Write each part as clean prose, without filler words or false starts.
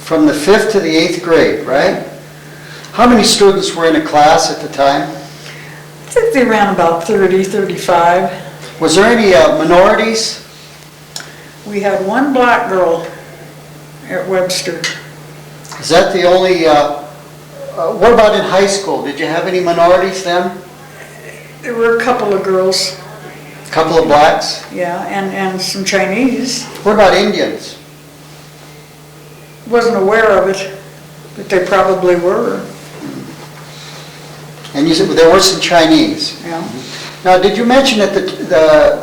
from the 5th to the 8th grade, right? How many students were in a class at the time? I think they ran about 30, 35. Was there any minorities? We had one black girl at Webster. Is that the only, what about in high school? Did you have any minorities then? There were a couple of girls, A couple of blacks? yeah, and some Chinese. What about Indians? Wasn't aware of it, but they probably were, And you said there were some Chinese. yeah. Now, did you mention that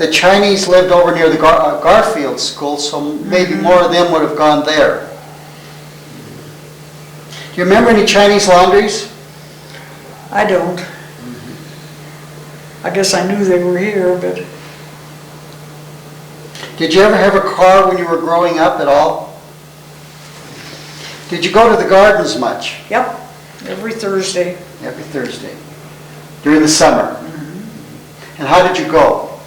the Chinese lived over near the Garfield School, so maybe more of them would have gone there? Do you remember any Chinese laundries? I don't. I guess I knew they were here, but Did you ever have a car when you were growing up at all? Did you go to the gardens much? yep, every Thursday. Every Thursday. During the summer? And how did you go?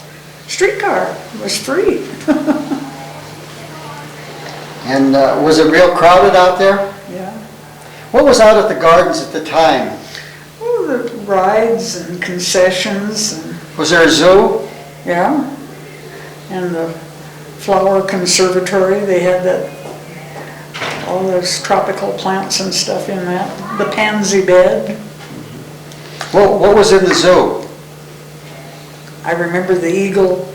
Streetcar was free. And was it real crowded out there? Yeah. What was out at the gardens at the time? Oh, the rides and concessions and, Was there a zoo? yeah. And the flower conservatory, they had that, all those tropical plants and stuff in that. The pansy bed. What was in the zoo? I remember the eagle.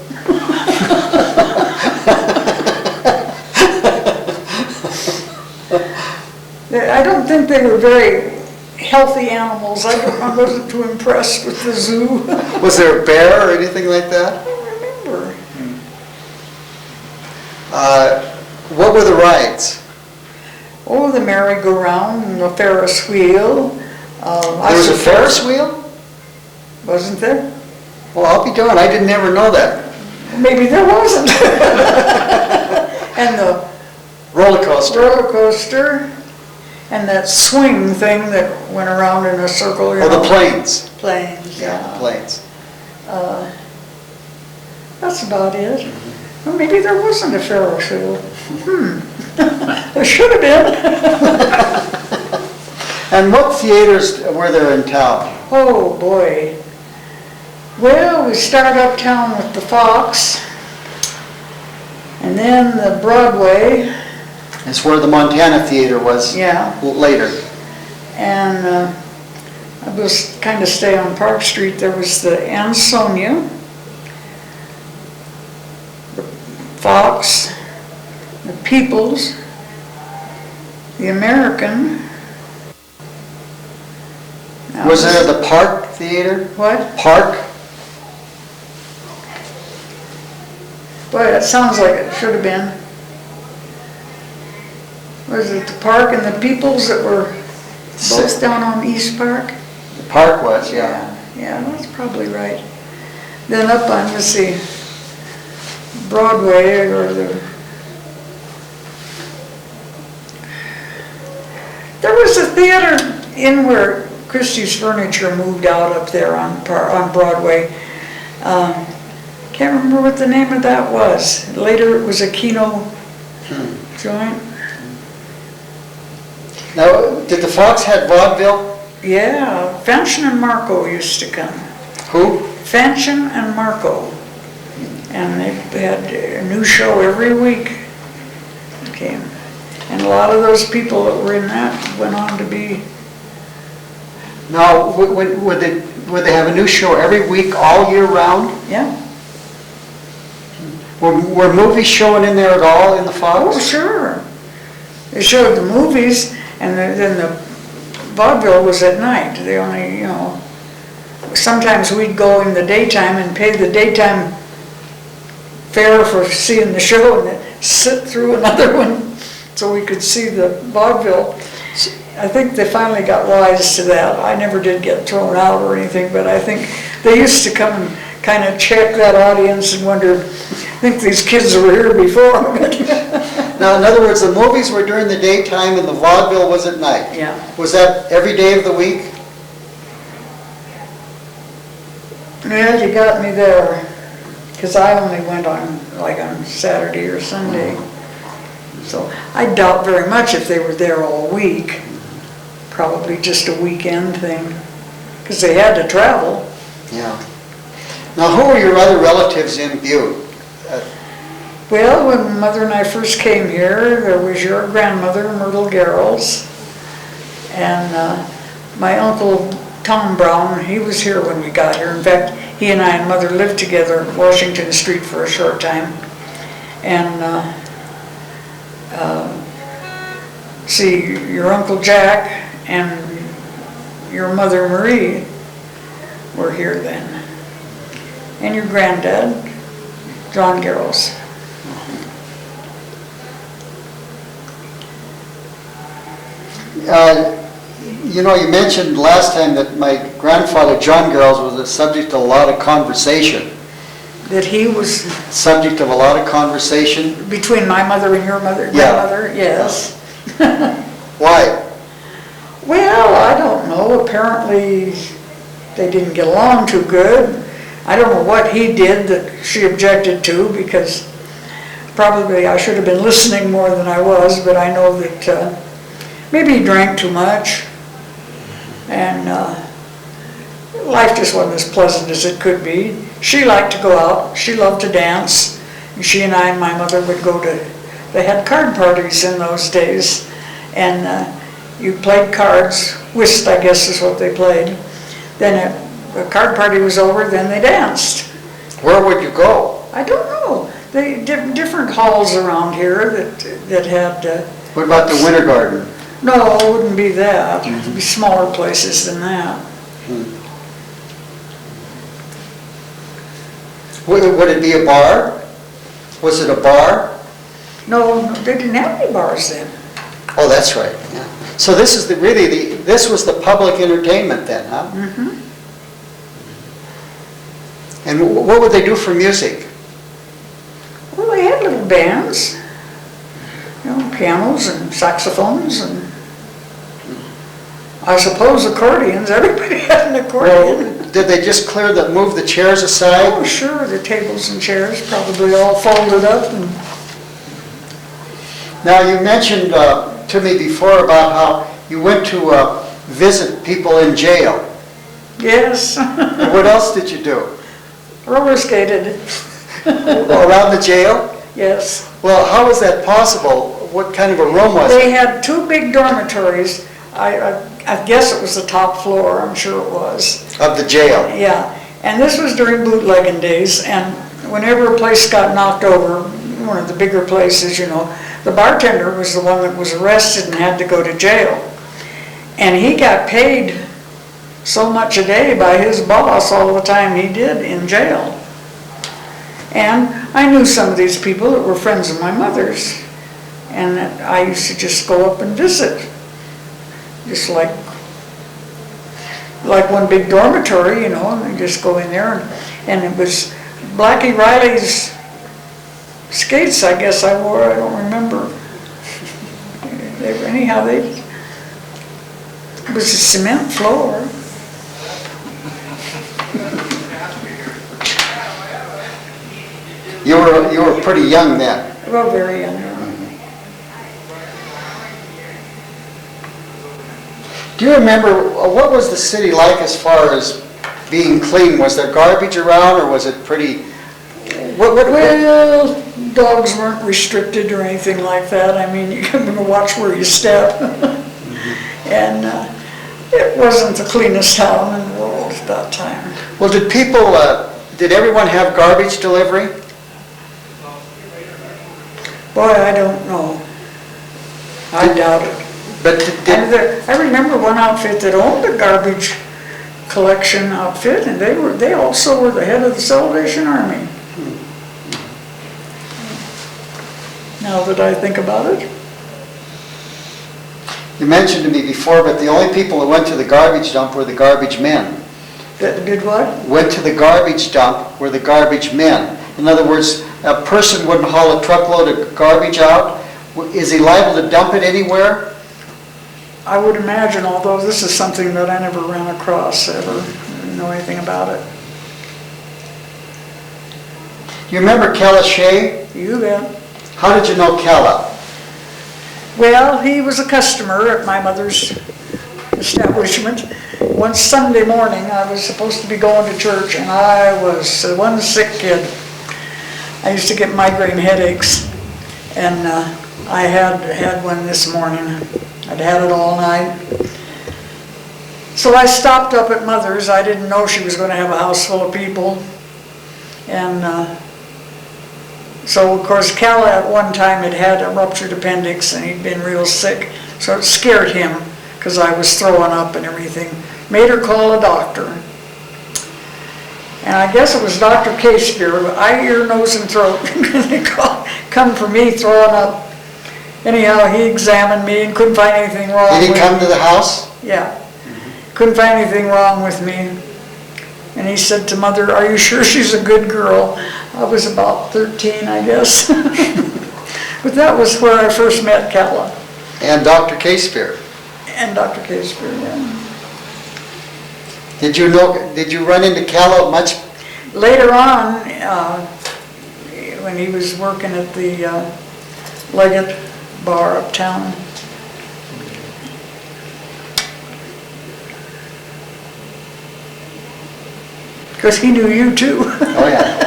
I don't think they were very healthy animals. I wasn't too impressed with the zoo. Was there a bear or anything like that? I don't remember. What were the rides? Oh, the merry-go-round and the Ferris wheel. There was a Ferris wheel? Wasn't there? Well, I'll be darned, I didn't ever know that. Maybe there wasn't. And the Roller coaster. roller coaster and that swing thing that went around in a circle. You Oh, know. the planes. Planes, yeah. Planes. That's about it. Well, maybe there wasn't a Ferris wheel. There should have been. And what theaters were there in town? Oh, boy. Well, we start uptown with the Fox, and then the Broadway, It's where the Montana Theater was yeah, later. and I was kind of stay on Park Street. There was the Ansonia, the Fox, the People's, the American. Now, Was there the Park Theater? What? Park? Boy, that sounds like it should have been. Was it the Park and the People's that were both down on East Park? The Park was, yeah. Yeah, that's probably right. Then up on, let's see, Broadway or there was a theater in where Christie's Furniture moved out up there on Broadway. Can't remember what the name of that was. Later it was a Kino joint. Now, did the Fox have vaudeville? Yeah, Fanchon and Marco used to come. Who? Fanchon and Marco. And they had a new show every week. Came. And a lot of those people that were in that went on to be. Now, would they have a new show every week, all year round? Yeah. Were movies showing in there at all in the Oh, Fox? sure. They showed the movies, and then the vaudeville was at night. They only, you know, sometimes we'd go in the daytime and pay the daytime fare for seeing the show and then sit through another one so we could see the vaudeville. I think they finally got wise to that. I never did get thrown out or anything, but I think they used to come and kind of check that audience and wonder, I think these kids were here before. Now, in other words, the movies were during the daytime and the vaudeville was at night? Yeah. Was that every day of the week? Yeah, you got me there, because I only went on, like on Saturday or Sunday. So I doubt very much if they were there all week. Probably just a weekend thing, because they had to travel. Yeah. Now, who were your other relatives in Butte? Well, when Mother and I first came here, there was your grandmother, Myrtle Garrels, and my uncle Tom Brown. He was here when we got here. In fact, he and I and Mother lived together in Washington Street for a short time. And see, your Uncle Jack and your Mother Marie were here then. And your granddad, John Garrels. You know, you mentioned last time that my grandfather, John Garrels, was the subject of a lot of conversation. That he was Subject of a lot of conversation? between my mother and your mother, grandmother, yes. Why? Well, I don't know. Apparently, they didn't get along too good. I don't know what he did that she objected to, because probably I should have been listening more than I was, but I know that maybe he drank too much, and life just wasn't as pleasant as it could be. She liked to go out. She loved to dance. And she and I and my mother would go to, they had card parties in those days, and you played cards. Whist, I guess, is what they played. Then the card party was over, then they danced. Where would you go? I don't know. They different halls around here that had. What about the Winter Garden? No, it wouldn't be that. It'd be smaller places than that. Would it be a bar? Was it a bar? No, they didn't have any bars then. Oh, that's right. Yeah. So this is this was the public entertainment then, huh? Mm-hmm. And what would they do for music? Well, they had little bands, pianos and saxophones and I suppose accordions. Everybody had an accordion. Well, did they just move the chairs aside? Oh, sure, the tables and chairs probably all folded up. And now, you mentioned to me before about how you went to visit people in jail. yes, And what else did you do? roller skated. Around the jail? Yes. Well, how was that possible? What kind of a room was They it? had two big dormitories. I guess it was the top floor, I'm sure it was. Of the jail? Yeah, and this was during bootlegging days, and whenever a place got knocked over, one of the bigger places, the bartender was the one that was arrested and had to go to jail. And he got paid so much a day by his boss all the time he did in jail. And I knew some of these people that were friends of my mother's, and that I used to just go up and visit. Just like one big dormitory, and I just go in there, and it was Blackie Riley's skates, I guess I wore, I don't remember. It was a cement floor. You were pretty young then. Well, very young. Do you remember, what was the city like as far as being clean? Was there garbage around, or was it pretty... Well, dogs weren't restricted or anything like that. I mean, you can watch where you step. And it wasn't the cleanest town in the world at that time. Well, did everyone have garbage delivery? Boy, I don't know. I doubt it. But I remember one outfit that owned a garbage collection outfit, and they also were the head of the Salvation Army. Now that I think about it. you mentioned to me before, but the only people that went to the garbage dump were the garbage men. That did what? Went to the garbage dump were the garbage men. In other words, a person wouldn't haul a truckload of garbage out. Is he liable to dump it anywhere? I would imagine, although this is something that I never ran across, ever know anything about it. You remember Kella Shea? You bet. How did you know Kella? Well, he was a customer at my mother's establishment. One Sunday morning, I was supposed to be going to church, and I was one sick kid. I used to get migraine headaches, and I had one this morning. I'd had it all night. So I stopped up at Mother's. I didn't know she was going to have a house full of people. And so, of course, Cal at one time had a ruptured appendix, and he'd been real sick. So it scared him, because I was throwing up and everything. Made her call a doctor. And I guess it was Dr. Casebeer, eye, ear, nose, and throat. They come for me throwing up. Anyhow, he examined me and couldn't find anything wrong with me. Did he come to the house? Yeah. Couldn't find anything wrong with me. And he said to Mother, "Are you sure she's a good girl?" I was about 13, I guess. But that was where I first met Calla. And Dr. Casebeer. And Dr. Casebeer, yeah. Did you run into Calla much? Later on, when he was working at the Leggett bar uptown. Because he knew you too. Oh, yeah.